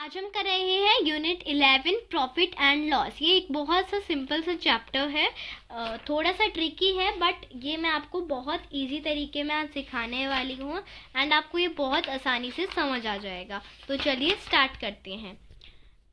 आज हम कर रहे हैं यूनिट 11 प्रॉफिट एंड लॉस। ये एक बहुत सा सिंपल सा चैप्टर है, थोड़ा सा ट्रिकी है, बट ये मैं आपको बहुत इजी तरीके में आज सिखाने वाली हूँ एंड आपको ये बहुत आसानी से समझ आ जाएगा। तो चलिए स्टार्ट करते हैं।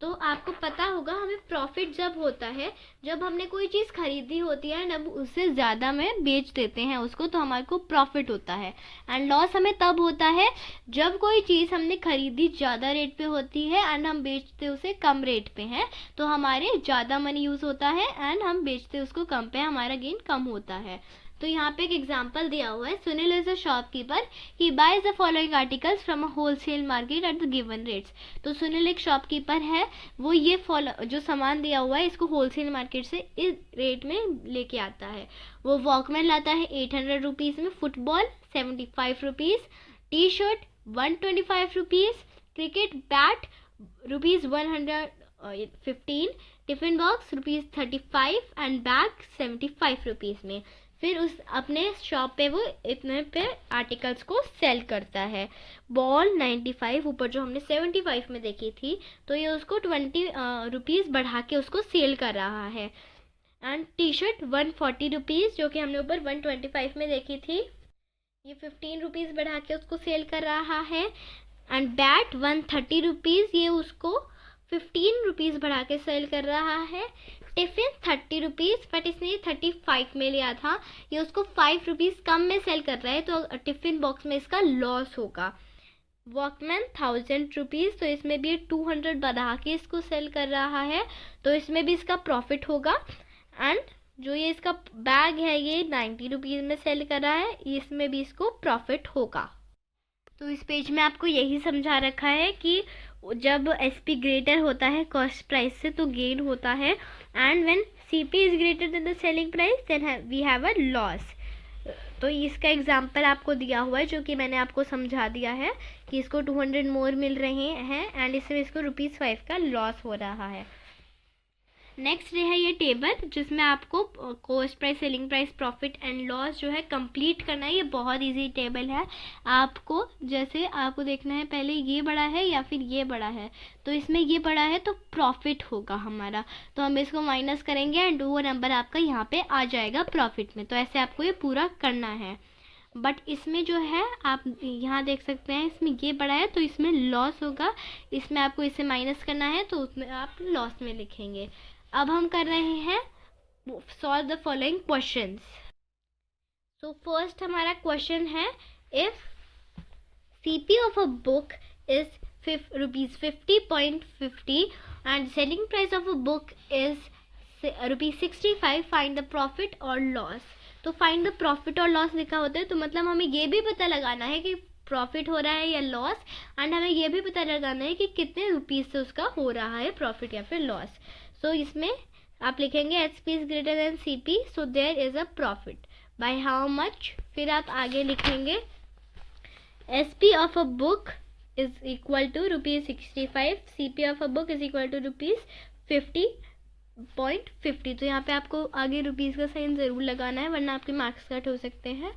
तो आपको पता होगा हमें प्रॉफिट जब होता है जब हमने कोई चीज़ खरीदी होती है एंड अब उससे ज़्यादा में बेच देते हैं उसको, तो हमारे को प्रॉफिट होता है। एंड लॉस हमें तब होता है जब कोई चीज़ हमने खरीदी ज़्यादा रेट पे होती है एंड हम बेचते उसे कम रेट पे हैं, तो हमारे ज़्यादा मनी यूज़ होता है एंड हम बेचते उसको कम पे, हमारा गेन कम होता है। तो यहाँ पे एक एग्जाम्पल दिया हुआ है, Sunil is a shopkeeper, he buys the following articles from a wholesale market at the given rates. तो सुनील एक शॉपकीपर है, वो ये जो सामान दिया हुआ है इसको होलसेल मार्केट से इस रेट में लेके आता है। वो वॉकमैन लाता है 800 रुपीज़ में, football 75 rupees, T shirt 125 rupees, cricket bat rupees 115, tiffin box rupees 35 and bag 75 rupees में। फिर उस अपने शॉप पे वो इतने पे आर्टिकल्स को सेल करता है। बॉल 95 ऊपर जो हमने 75 में देखी थी, तो ये उसको 20 रुपीज़ बढ़ा के उसको सेल कर रहा है। एंड टी शर्ट 140 रुपीज़ जो कि हमने ऊपर 125 में देखी थी, ये 15 रुपीज़ बढ़ा के उसको सेल कर रहा है। एंड बैट 130 रुपीज़, ये उसको 15 रुपीज़ बढ़ा के सेल कर रहा है। टिफ़िन 30 रुपीज़, बट इसने ये 35 में लिया था, ये उसको 5 रुपीज़ कम में सेल कर रहा है, तो टिफ़िन बॉक्स में इसका लॉस होगा। वॉकमैन 1000 रुपीज़, तो इसमें भी 200 बढ़ा के इसको सेल कर रहा है, तो इसमें भी इसका प्रॉफिट होगा। एंड जो ये इसका बैग है ये 90 रुपीज़ में सेल कर रहा है, इसमें भी इसको प्रॉफिट होगा। तो इस पेज में आपको यही समझा रखा है कि जब SP ग्रेटर होता है कॉस्ट प्राइस से तो गेन होता है, and when CP is greater than the selling price then we have a loss. तो इसका एग्जांपल आपको दिया हुआ है जो कि मैंने आपको समझा दिया है कि इसको 200 मोर मिल रहे हैं एंड इसमें इसको ₹5 का लॉस हो रहा है। नेक्स्ट है ये टेबल जिसमें आपको cost price, selling price, profit and loss जो है कंप्लीट करना है। ये बहुत इजी टेबल है, आपको जैसे आपको देखना है पहले ये बड़ा है या फिर ये बड़ा है, तो इसमें ये बड़ा है तो प्रॉफिट होगा हमारा, तो हम इसको माइनस करेंगे एंड वो नंबर आपका यहाँ पे आ जाएगा प्रॉफिट में। तो ऐसे आपको ये पूरा करना है। बट इसमें जो है आप यहाँ देख सकते हैं इसमें ये बड़ा है तो इसमें लॉस होगा, इसमें आपको इसे माइनस करना है तो उसमें आप लॉस में लिखेंगे। अब हम कर रहे हैं solve the following questions. So first हमारा क्वेश्चन है, if CP of a book is ₹50.50 and selling price of a book is ₹65, find the profit or loss। तो फाइंड द प्रॉफिट और लॉस लिखा होता है, तो मतलब हमें ये भी पता लगाना है कि प्रॉफिट हो रहा है या लॉस, एंड हमें ये भी पता लगाना है कि कितने रुपीज़ से उसका हो रहा है प्रॉफिट या फिर लॉस। सो इसमें आप लिखेंगे SP is greater than CP, so there is a profit by how much. फिर आप आगे लिखेंगे SP of a book is equal to ₹65, CP of a book is equal to ₹50.50। तो यहाँ पे आपको आगे रुपीज़ का साइन ज़रूर लगाना है वरना आपके मार्क्स कट हो सकते हैं।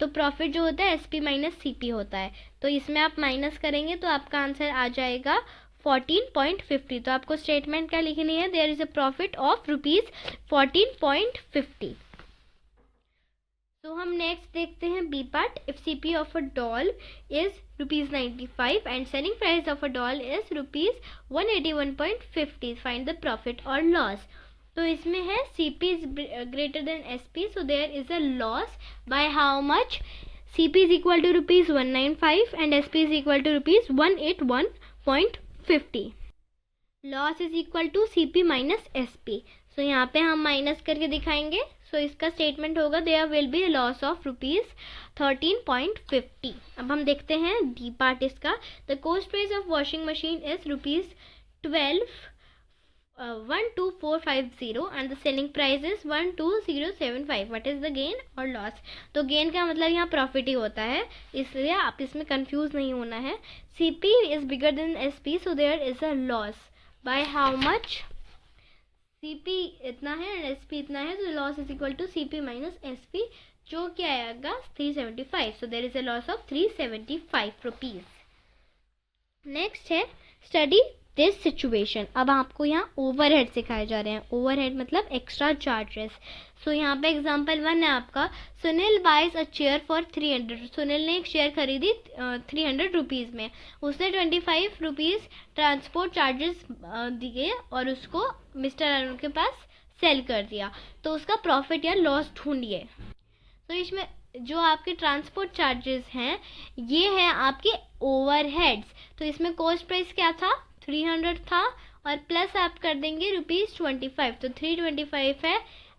तो प्रॉफिट जो होता है SP माइनस CP होता है, तो इसमें आप माइनस करेंगे तो आपका आंसर आ जाएगा 14.50। तो आपको स्टेटमेंट क्या लिखनी है, there is a profit of ₹14.50। तो हम नेक्स्ट देखते हैं B part. If CP of a doll is ₹95 and selling price of a doll is ₹181.50, find the profit और लॉस। तो इसमें है CP is greater than SP, so there is a loss by how much. CP is equal to ₹195 and SP is equal to ₹181.50। Loss is equal to CP minus SP। सो यहाँ पे हम minus करके दिखाएंगे। सो इसका statement होगा there will be loss of ₹13.50। अब हम देखते हैं डी पार्ट इसका। The cost price of washing machine is ₹12,12450 and the selling price is 12075। What is the gain और लॉस। तो गेन का मतलब यहाँ प्रॉफिट ही होता है, इसलिए आप इसमें कंफ्यूज नहीं होना है। CP is bigger than SP, so there is a loss by how much. CP इतना है एंड SP इतना है, तो loss is equal to CP minus SP जो क्या आएगा 375। So there is a loss of 375 rupees. Next है study this situation. अब आपको यहाँ ओवरहेड सिखाए जा रहे हैं। ओवरहेड मतलब एक्स्ट्रा चार्जेस। सो यहाँ पे एग्जांपल 1 है आपका, Sunil buys a chair for 300। Sunil ने एक चेयर खरीदी 300 रुपीज़ में। उसने 25 रुपीज़ ट्रांसपोर्ट चार्जेस दिए और उसको मिस्टर अरुण के पास सेल कर दिया। तो उसका प्रॉफिट या लॉस ढूंढिए। तो इसमें जो आपके ट्रांसपोर्ट चार्जेस हैं ये है आपके ओवरहेड्स। तो इसमें कॉस्ट प्राइस क्या था, 300 था, और प्लस आप कर देंगे ₹25। तो 325 है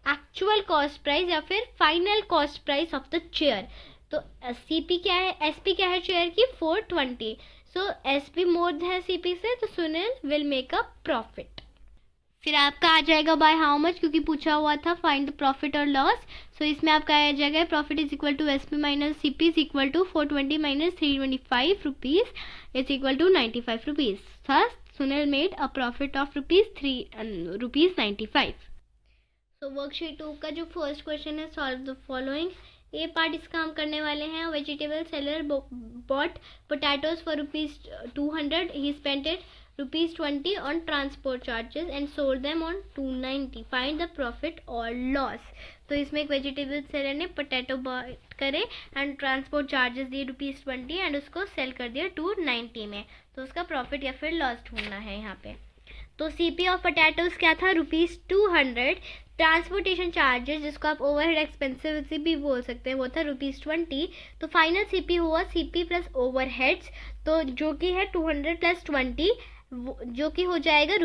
एक्चुअल कॉस्ट प्राइस या फिर final cost price of the chair. तो सीपी क्या है, एसपी क्या है चेयर की, 420। सो एसपी मोर है सीपी से, तो Sunil will make a profit. फिर आपका आ जाएगा बाय हाउ मच, क्योंकि पूछा हुआ था फाइंड द प्रॉफिट और लॉस। सो इसमें आपका आ जाएगा profit is equal to SP minus CP is equal to 420 minus 325 rupees is equal to 95 rupees. Thus Sunil made a profit of ₹95। So worksheet 2 का जो फर्स्ट क्वेश्चन है, solve the following. A part इसका हम करने वाले हैं। Vegetable seller bought potatoes for ₹200, he spented ₹20 on transport charges and sold them on 290. Find the profit or loss. तो इसमें एक वेजिटेबल सेलर ने पोटैटो बाइट करे एंड ट्रांसपोर्ट चार्जेस दिए ₹20 एंड उसको सेल कर दिया 290 में। तो उसका प्रॉफिट या फिर लॉस ढूंढना है यहाँ पे। तो सीपी ऑफ पोटैटोज क्या था, ₹200। ट्रांसपोर्टेशन चार्जेस, जिसको आप ओवरहेड एक्सपेंसिव से भी बोल सकते हैं, वो था ₹20। तो फाइनल सीपी हुआ सीपी प्लस ओवरहेड्स, तो जो कि है 200 प्लस 20, जो कि हो जाएगा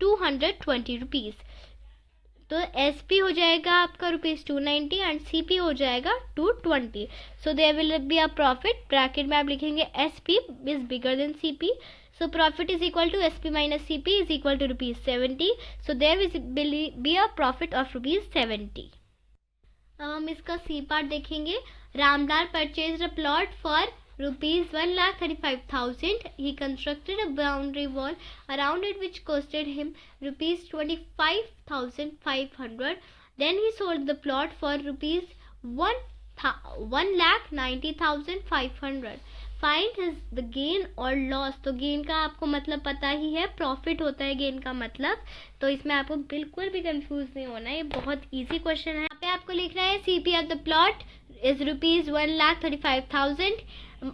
₹220। तो एसपी हो जाएगा आपका ₹290 एंड सीपी हो जाएगा 220। So there will be a profit, bracket में आप लिखेंगे SP is bigger than CP. So profit is equal to SP minus CP is equal to ₹70। So there will be a profit of ₹70। अब हम इसका C part देखेंगे। Ramlal purchase a plot for ₹1,35,000. He constructed a boundary wall around it which costed him ₹25,500. Then he sold the plot for ₹1,90,500. Find the gain or loss. तो gain का आपको मतलब पता ही है, प्रॉफिट होता है गेन का मतलब। तो इसमें आपको बिल्कुल भी कंफ्यूज नहीं होना है, ये बहुत इजी क्वेश्चन है। यहाँ पे आपको लिखना है CP of the plot is ₹1,35,000.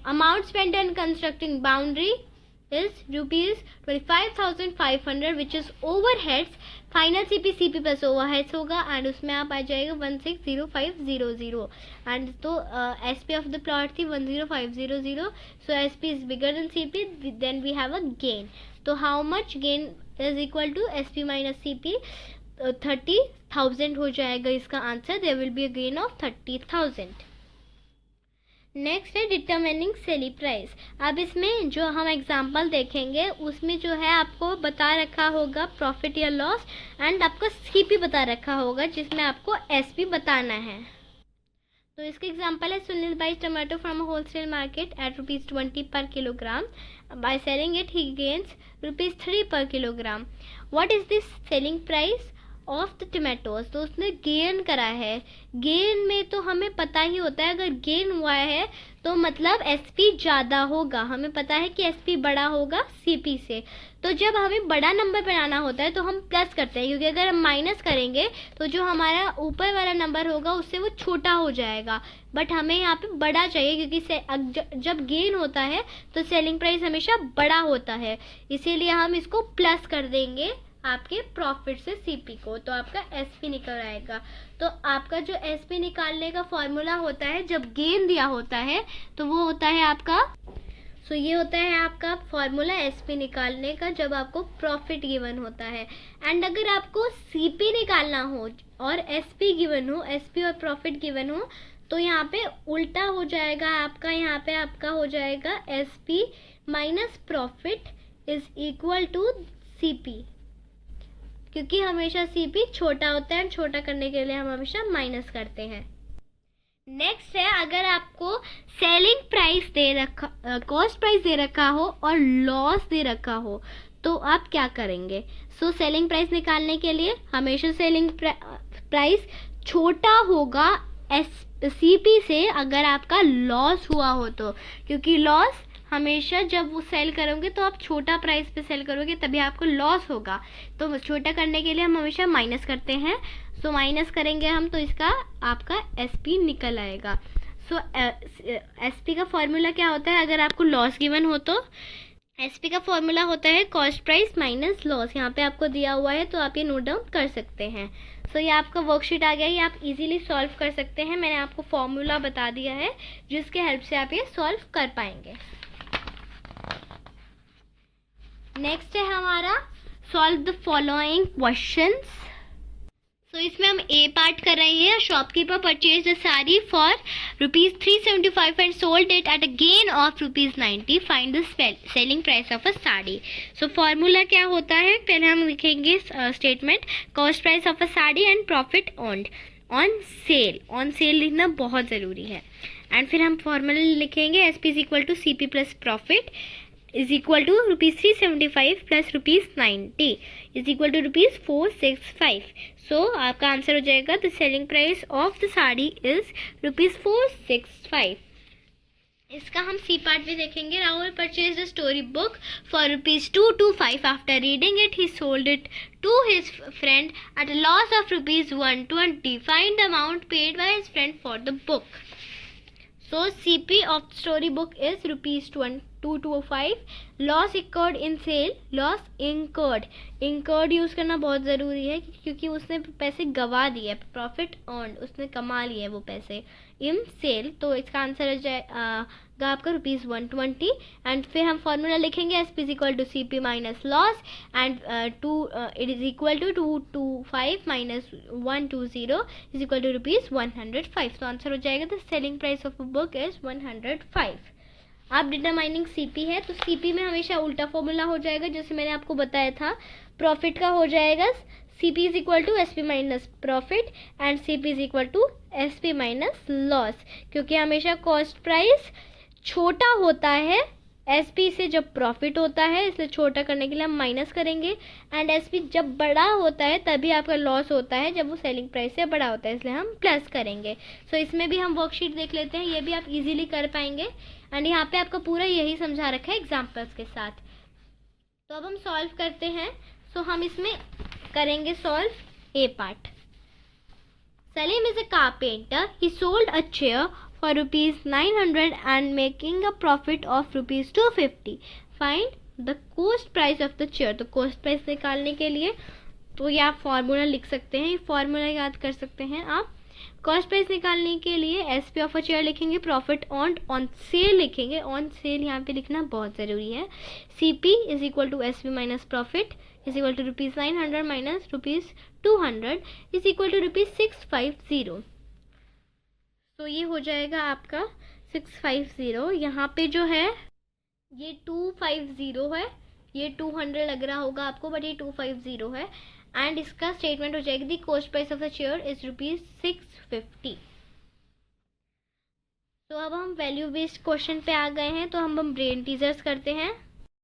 Amount spent on constructing boundary is ₹25,500 which is overheads. Final CP plus overheads होगा एंड उसमें आप आ जाएगा 160500 एंड तो SP of the plot थी 10500. So SP is bigger than CP, then we have a gain. तो how much gain is equal to SP minus CP? 30,000 हो जाएगा इसका answer. There will be a gain of 30,000। Next है determining selling price. अब इसमें जो हम example देखेंगे उसमें जो है आपको बता रखा होगा प्रॉफिट या लॉस एंड आपको सीपी बता रखा होगा जिसमें आपको एसपी बताना है। तो इसका एग्जांपल है Sunil buys tomato from wholesale market at ₹20 per kilogram. By selling it he gains ₹3 per kilogram. What is this selling price of the tomatoes? तो उसने गेन करा है। गेन में तो हमें पता ही होता है, अगर गेन हुआ है तो मतलब एसपी ज़्यादा होगा। हमें पता है कि एसपी बड़ा होगा सीपी से। तो जब हमें बड़ा नंबर बनाना होता है तो हम प्लस करते हैं, क्योंकि अगर हम माइनस करेंगे तो जो हमारा ऊपर वाला नंबर होगा उससे वो छोटा हो जाएगा। बट हमें यहाँ पे बड़ा चाहिए, क्योंकि जब गेन होता है तो सेलिंग प्राइस हमेशा बड़ा होता है, इसीलिए हम इसको प्लस कर देंगे आपके प्रॉफिट से सीपी को। तो आपका एसपी निकल आएगा। तो आपका जो एसपी निकालने का फॉर्मूला होता है जब गेन दिया होता है तो वो होता है आपका, सो ये होता है आपका फॉर्मूला एसपी निकालने का जब आपको प्रॉफिट गिवन होता है। एंड अगर आपको सीपी निकालना हो और एसपी गिवन हो, एसपी और प्रॉफिट गिवन हो, तो यहाँ पे उल्टा हो जाएगा आपका। यहाँ पे आपका हो जाएगा SP minus profit is equal to CP, क्योंकि हमेशा सीपी छोटा होता है, छोटा करने के लिए हम हमेशा माइनस करते हैं। नेक्स्ट है, अगर आपको सेलिंग प्राइस दे रखा, कॉस्ट प्राइस दे रखा हो और लॉस दे रखा हो तो आप क्या करेंगे? सो सेलिंग प्राइस निकालने के लिए हमेशा सेलिंग प्राइस छोटा होगा सीपी से अगर आपका लॉस हुआ हो तो, क्योंकि लॉस हमेशा जब वो सेल करोगे तो आप छोटा प्राइस पे सेल करोगे, तभी आपको लॉस होगा। तो छोटा करने के लिए हम हमेशा माइनस करते हैं। सो माइनस करेंगे हम तो इसका आपका SP निकल आएगा। सो SP का फॉर्मूला क्या होता है अगर आपको लॉस गिवन हो तो? SP का फॉर्मूला होता है कॉस्ट प्राइस माइनस लॉस। यहाँ पे आपको दिया हुआ है तो आप ये नोट डाउन कर सकते हैं। सो ये आपका वर्कशीट आ गया, ये आप इजीली सॉल्व कर सकते हैं। मैंने आपको फॉर्मूला बता दिया है जिसके हेल्प से आप ये सॉल्व कर पाएंगे। नेक्स्ट है हमारा सॉल्व द फॉलोइंग क्वेश्चंस। सो इसमें हम ए पार्ट कर रहे हैं। Shopkeeper purchase the sari for ₹375 and sold it at a gain of ₹90। Find the selling price of a sari. So formula क्या होता है, पहले हम लिखेंगे statement cost price of a sari and profit earned on sale. On sale लिखना बहुत ज़रूरी है। एंड फिर हम फॉर्मूला लिखेंगे SP is equal to CP plus profit is equal to ₹375 plus ₹90 is equal to ₹465. So आपका आंसर हो जाएगा the selling price of the sari is ₹465। इसका हम सी पार्ट भी देखेंगे। Rahul purchase the story book for ₹225। After reading it he sold it to his friend at a loss of ₹120। Find the amount paid by his friend for the book. So CP of story book is ₹225. Loss incurred in sale. Loss incurred use करना बहुत ज़रूरी है क्योंकि उसने पैसे गवा दिए। Profit earned उसने कमा लिए वो पैसे इन सेल। तो इसका आंसर हो जाएगा आपका ₹120। एंड फिर हम फॉर्मूला लिखेंगे SP is equal to CP minus loss and it is equal to 225 minus 120 is equal to ₹105। तो आंसर हो जाएगा the selling price of a book is 105। अब डिटरमाइनिंग CP है तो CP में हमेशा उल्टा फॉर्मूला हो जाएगा जैसे मैंने आपको बताया था। प्रॉफिट का हो जाएगा CP is equal to SP minus profit and CP is equal to SP minus loss, क्योंकि हमेशा कॉस्ट प्राइस छोटा होता है SP से जब प्रॉफिट होता है, इसलिए छोटा करने के लिए हम माइनस करेंगे। एंड SP जब बड़ा होता है तभी आपका लॉस होता है जब वो सेलिंग प्राइस से बड़ा होता है, इसलिए हम प्लस करेंगे। सो इसमें भी हम वर्कशीट देख लेते हैं, ये भी आप इजीली कर पाएंगे। एंड यहाँ पे आपका पूरा यही समझा रखा है एग्जाम्पल्स के साथ। तो अब हम सॉल्व करते हैं। सो हम इसमें करेंगे solve A part. Salim is a carpenter. He sold a chair for ₹900 and making a profit of ₹250. Find the cost price of the chair. तो cost price निकालने के लिए तो ये आप फॉर्मूला लिख सकते हैं, फॉर्मूला याद कर सकते हैं आप। कॉस्ट प्राइस निकालने के लिए SP ऑफ अ चेयर लिखेंगे, प्रॉफिट ऑन सेल लिखेंगे। ऑन सेल यहाँ पे लिखना बहुत ज़रूरी है। CP is equal to SP minus profit is equal to ₹900 minus ₹200 is equal to ₹650। तो ये हो जाएगा आपका 650। यहाँ पे जो है ये 250 है, ये 200 लग रहा होगा आपको बट ये 250 है। एंड इसका स्टेटमेंट हो जाएगी दी cost price of the chair is ₹650। तो अब हम वैल्यू बेस्ड क्वेश्चन पे आ गए हैं, तो हम ब्रेन टीजर्स करते हैं।